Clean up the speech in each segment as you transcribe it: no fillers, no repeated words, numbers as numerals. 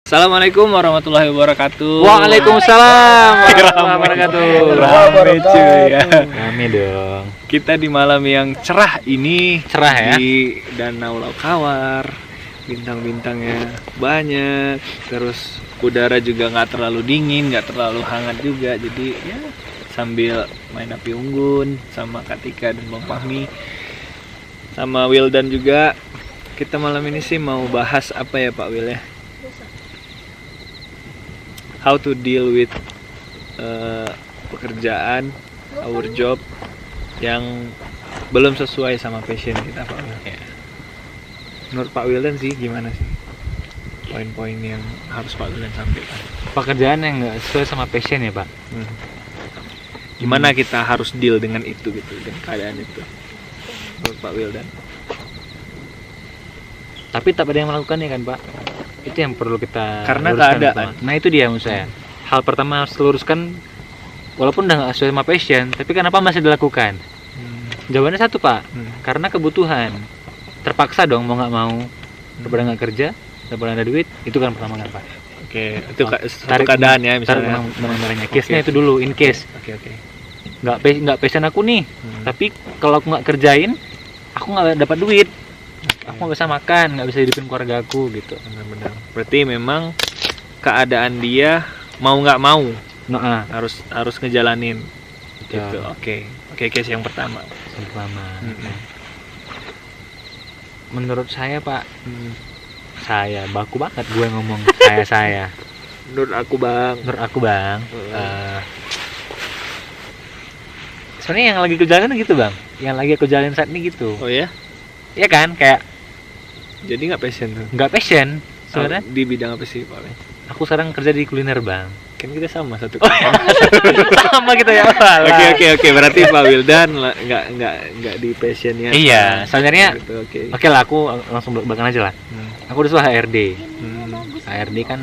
Assalamualaikum warahmatullahi wabarakatuh. Waalaikumsalam warahmatullahi wabarakatuh. Rame cuy ya. Rame dong. Kita di malam yang cerah ini, Cerah ya? di Danau Laukawar. Bintang-bintangnya banyak. Terus udara juga nggak terlalu dingin, nggak terlalu hangat juga. Jadi ya sambil main api unggun sama Katika dan Bang Fahmi sama Wildan juga. Kita malam ini sih mau bahas apa ya Pak Wil ya? How to deal with pekerjaan, our job yang belum sesuai sama passion kita Pak Wil. Ya. Menurut Pak Wildan sih gimana sih poin-poin yang harus Pak Wildan sampaikan? Pekerjaan yang nggak sesuai sama passion ya Pak. Gimana kita harus deal dengan itu gitu, dengan keadaan itu? Menurut Pak Wildan. Tapi tak ada yang melakukannya kan Pak. Itu yang perlu kita Karena luruskan keadaan. pertama. Nah itu dia maksud saya. Hal pertama harus diluruskan, walaupun udah nggak sesuai sama passion, tapi kenapa masih dilakukan? Jawabannya satu Pak, karena kebutuhan. Terpaksa dong mau nggak mau, daripada nggak kerja, daripada ada duit, itu kan pertama kan Pak. Oke, itu satu keadaan ya misalnya. Benang-benangnya case-nya itu dulu, in case. Oke. Nggak passion aku nih, tapi kalau aku nggak kerjain, aku nggak dapat duit. Aku nggak bisa makan, nggak bisa hidupin keluarga aku gitu. Benar-benar. Berarti memang keadaan dia mau nggak mau Nah, harus ngejalanin Betul. gitu. Oke, case yang pertama. yang pertama. Menurut saya Pak, saya baku banget gue ngomong saya. Menurut aku Bang. Menurut aku Bang, sebenarnya yang lagi aku jalanin gitu Bang, yang lagi aku jalanin saat ini gitu. Oh ya? Iya kan, kayak Jadi nggak passion tuh? nggak passion sebenarnya. Di bidang apa sih Pak? Aku sekarang kerja di kuliner Bang. Kan kita sama satu. Sama kita ya. Oke. Berarti Pak Wildan nggak di passionnya. Iya, sebenarnya Gitu, oke. oke lah, aku langsung belak-belakan aja lah. Aku disuruh HRD. HRD kan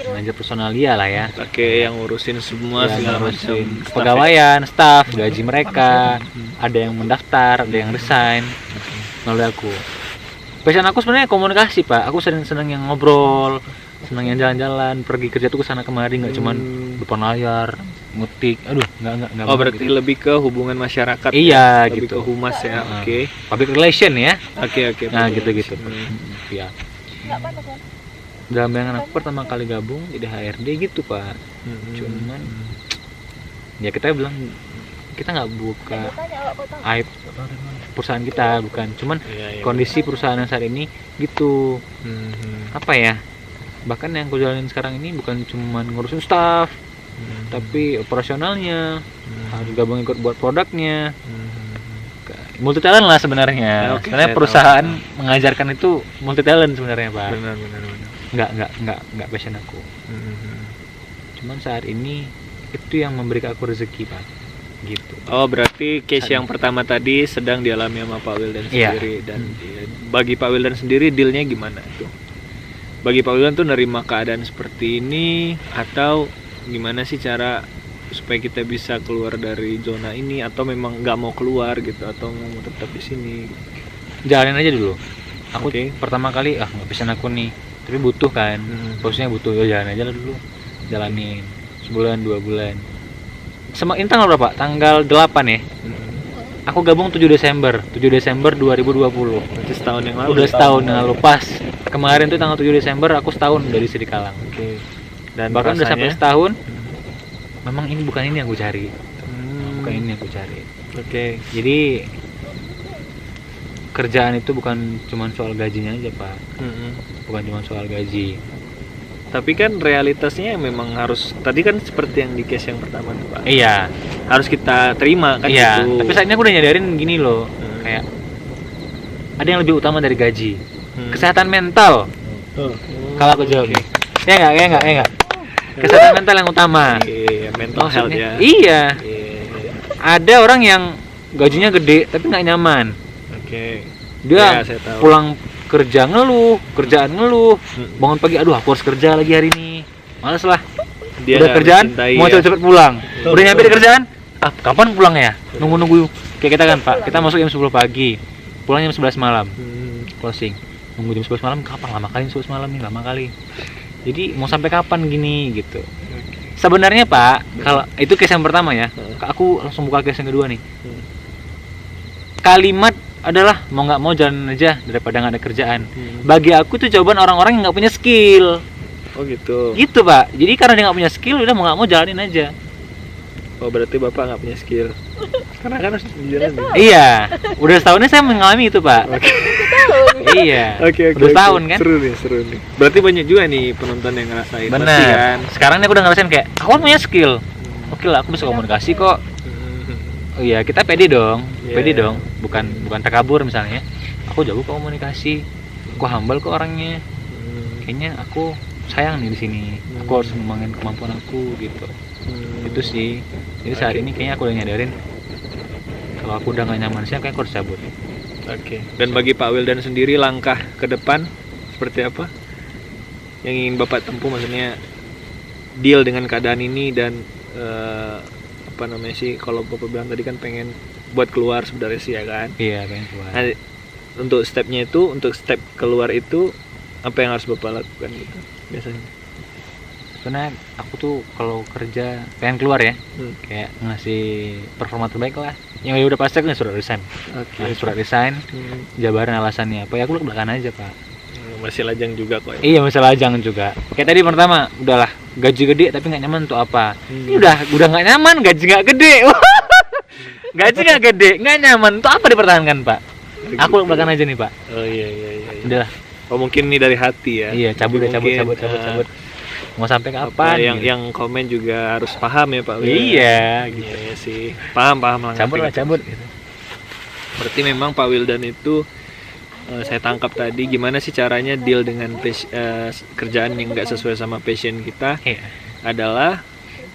manajer personalia lah ya. Oke, yang ngurusin semua Ya, segala macam. ngurusin Staff ya? pegawaian, staff, gaji mereka, ada yang mendaftar, ada yang resign melalui aku. Passion aku sebenarnya komunikasi Pak. Aku senang yang ngobrol, senang yang jalan-jalan, pergi kerja tuh ke sana kemari, nggak cuman depan layar ngetik. Aduh, nggak Oh, banget berarti gitu. lebih ke hubungan masyarakat. Iya, Lebih gitu. ke humas ya. Oke. Public relation ya. Oke. Nah, betul. gitu-gitu. Ya. Dalam bayangan aku pertama kali gabung di HRD gitu Pak. Cuman ya kita bilang kita nggak buka aib perusahaan kita, bukan. Cuman Iya. kondisi perusahaan yang saat ini gitu. Apa ya? Bahkan yang aku jalanin sekarang ini bukan cuman ngurusin staff, tapi operasionalnya harus gabung ikut buat produknya. Multi talent lah sebenarnya. Oke, Sebenarnya saya perusahaan mengajarkan itu multi talent sebenarnya Pak. Benar. Nggak passion aku. Cuman saat ini itu yang memberi aku rezeki Pak, gitu. Oh, berarti case yang pertama tadi sedang dialami sama Pak Wildan Iya. sendiri. Dan bagi Pak Wildan sendiri dealnya gimana tuh? Bagi Pak Wildan tuh nerima keadaan seperti ini, atau gimana sih cara supaya kita bisa keluar dari zona ini, atau memang nggak mau keluar gitu, atau mau tetap di sini? Jalanin aja dulu. Aku Oke. pertama kali nggak passion aku nih, tapi butuh kan, posisinya butuh, ya jalan aja lah dulu, jalanin sebulan 2 bulan. Ini tanggal berapa? Tanggal 8 ya. Aku gabung 7 Desember 2020. Berarti setahun yang lalu. Udah setahun yang lalu pas. Kemarin tuh tanggal 7 Desember aku setahun dari Sri Kalang. Oke. Dan Bahkan udah sampai rasanya? setahun. Memang ini bukan ini yang aku cari. Bukan ini yang aku cari. Oke. Jadi kerjaan itu bukan cuma soal gajinya aja Pak. Bukan cuma soal gaji. Tapi kan realitasnya memang harus, tadi kan seperti yang di case yang pertama tuh Pak, Iya. harus kita terima kan Iya. gitu. Tapi saat ini aku udah nyadarin gini loh. Kayak ada yang lebih utama dari gaji. Kesehatan mental. Kalau aku jawab nih. Ya enggak. Kesehatan mental yang utama. Iya, mental health Maksudnya, ya. Iya. Iya. Ada orang yang gajinya gede tapi nggak nyaman. Oke. Ya, Dia saya tahu. pulang kerja ngeluh, kerjaan ngeluh, bangun pagi, aduh aku harus kerja lagi hari ini, males lah. Dia Udah nggak kerjaan, mencintai mau ya. cepet-cepet pulang. Udah nyampe di kerjaan, kapan pulang ya? Nunggu kayak kita kan Pak, kita masuk jam 10 pagi, pulang jam 11 malam, closing. nunggu jam 11 malam, kapan lama kali 11 malam nih, lama kali. Jadi mau sampai kapan gini gitu. Sebenarnya Pak, kalau itu case yang pertama ya, aku langsung buka case yang kedua nih. Kalimat adalah mau nggak mau jalan aja daripada nggak ada kerjaan. Bagi aku tuh jawaban orang-orang yang nggak punya skill. Oh gitu. Gitu Pak. Jadi karena dia nggak punya skill, udah mau nggak mau jalanin aja. Oh berarti bapak nggak punya skill. Karena kan harus dijalanin. Iya. Udah setahunnya saya mengalami itu Pak. Iya. Oke. Udah setahun kan? Seru nih. Berarti banyak juga nih penonton yang ngerasain. Pasti Bener. kan. Sekarang nih aku udah ngerasain kayak aku kan punya skill. Oke lah, aku bisa komunikasi kok. Oh iya, kita pede dong. Pede dong. Bukan takabur misalnya. Aku jago komunikasi. Aku humble kok orangnya. Kayaknya aku sayang nih di sini. Aku harus ngembangin kemampuan aku gitu. Itu sih. Jadi saat ini kayaknya aku udah nyadarin kalau aku udah gak nyaman sih, kayaknya aku harus cabut. Oke. Dan bagi Pak Wildan sendiri langkah ke depan seperti apa? Yang ingin Bapak tempuh, maksudnya deal dengan keadaan ini dan apa namanya sih, kalau Bapak bilang tadi kan pengen buat keluar sebenarnya sih ya kan? Iya, pengen keluar. Nah, untuk stepnya itu, untuk step keluar itu apa yang harus Bapak lakukan gitu biasanya? Sebenarnya aku tuh kalau kerja pengen keluar ya, kayak ngasih performa terbaik lah. Yang udah pasti aku surat resign. Ngasih surat resign, jabarin alasannya apa, ya aku belakang aja Pak. Masih lajang juga kok ya? Iya, masih lajang juga. Kayak tadi pertama, udahlah gaji gede tapi nggak nyaman untuk apa? Ini udah nggak nyaman, gaji nggak gede. Gaji nggak gede, nggak nyaman, untuk apa dipertahankan Pak? Aku belakang aja nih Pak. Oh iya. Udahlah. Oh mungkin ini dari hati ya? Iya, cabut. Mau sampai kapan? Yang komen juga harus paham ya Pak Wil. Iya, gitu. Iya sih. Paham lah. Cabut gitu. Berarti memang Pak Wildan itu saya tangkap tadi gimana sih caranya deal dengan kerjaan yang nggak sesuai sama passion kita. Iya. Adalah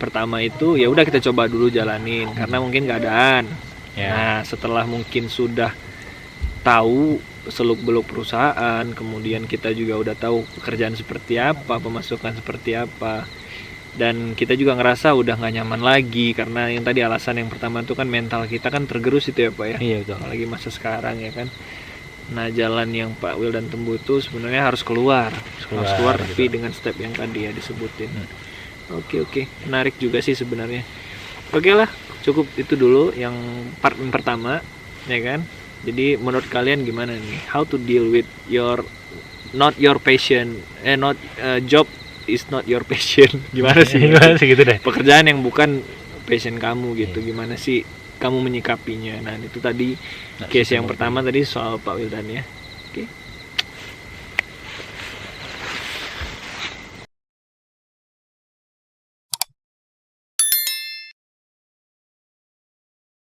pertama itu ya udah kita coba dulu jalanin karena mungkin keadaan. Ya. Nah, setelah mungkin sudah tahu seluk-beluk perusahaan, kemudian kita juga udah tahu pekerjaan seperti apa, pemasukan seperti apa, dan kita juga ngerasa udah nggak nyaman lagi karena yang tadi alasan yang pertama itu kan mental kita kan tergerus itu ya Pak ya. Iya betul. Apalagi masa sekarang ya kan. Nah, jalan yang Pak Wildan tempuh itu sebenarnya harus keluar tapi gitu. dengan step yang tadi ya disebutin. Oke, menarik juga sih sebenarnya. Oke lah, cukup itu dulu yang part yang pertama ya kan. Jadi menurut kalian gimana nih? How to deal with your not your passion, job is not your passion. Gimana sih? Gimana sih gitu deh. Pekerjaan yang bukan passion kamu gitu. Gimana sih kamu menyikapinya? Nah, itu tadi case yang pertama tadi soal Pak Wildan ya. Oke.